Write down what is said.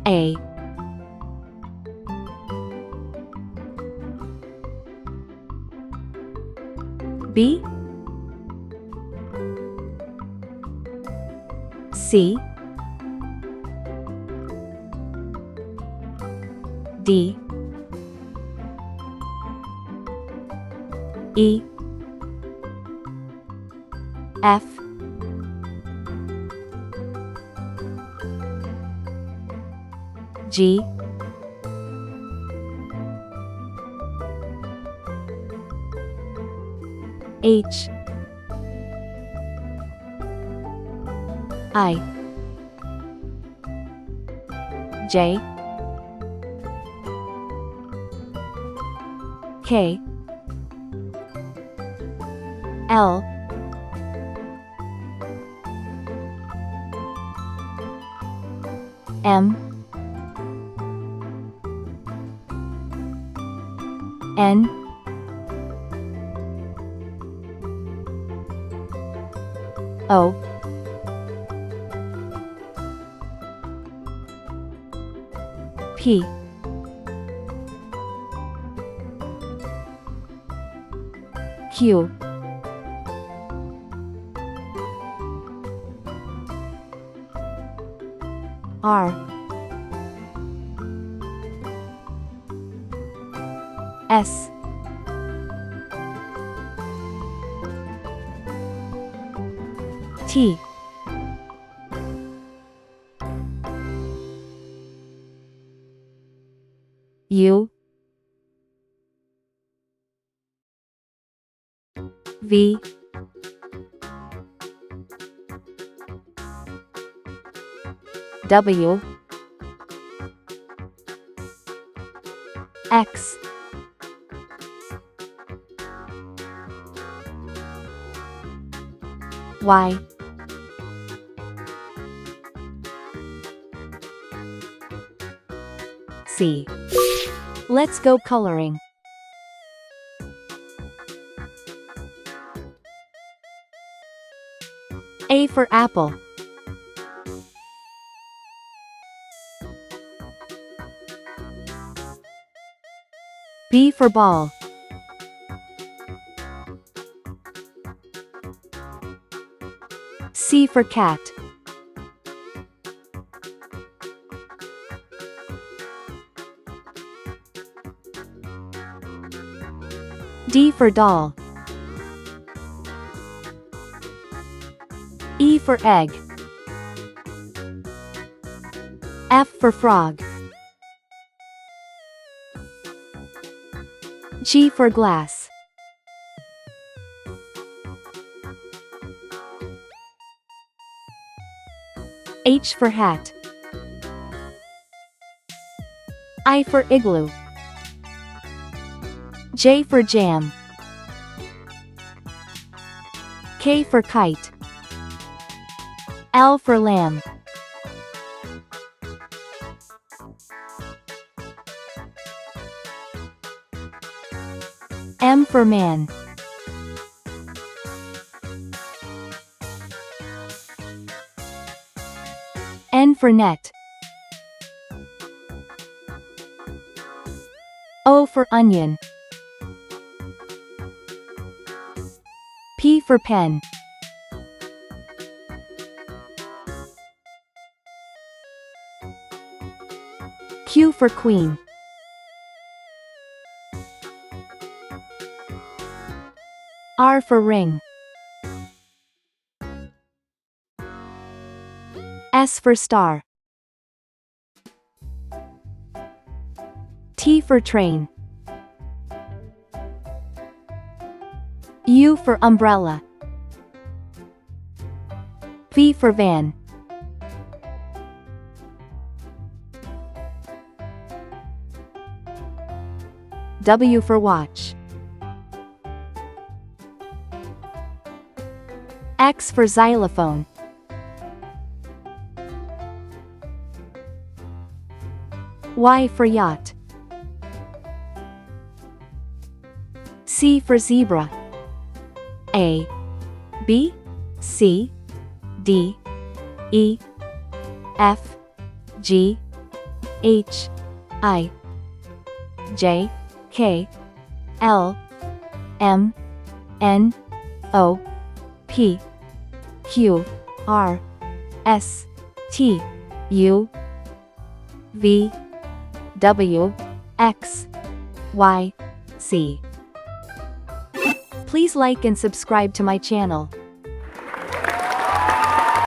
A. B. C. D. E. F. G. H. I. J. K. L. M. N. O. P. Q. R. S. T. U. V. W. X. Y. C. Let's go coloring. A for apple. B for ball. C for cat. D for doll. E for egg. F for frog. G for glass. H for hat. I for igloo. J for jam. K for kite. L for lamb. M for man. N for net. O for onion. P for pen. Q for queen. R for ring. S for star. T for train. U for umbrella. V for van. W for watch. X for xylophone. Y for yacht. Z for zebra. A, B, C, D, E, F, G, H, I, J, K, L, M, N, O, P, Q, R, S, T, U, V, W, X, Y, Z. Please like and subscribe to my channel.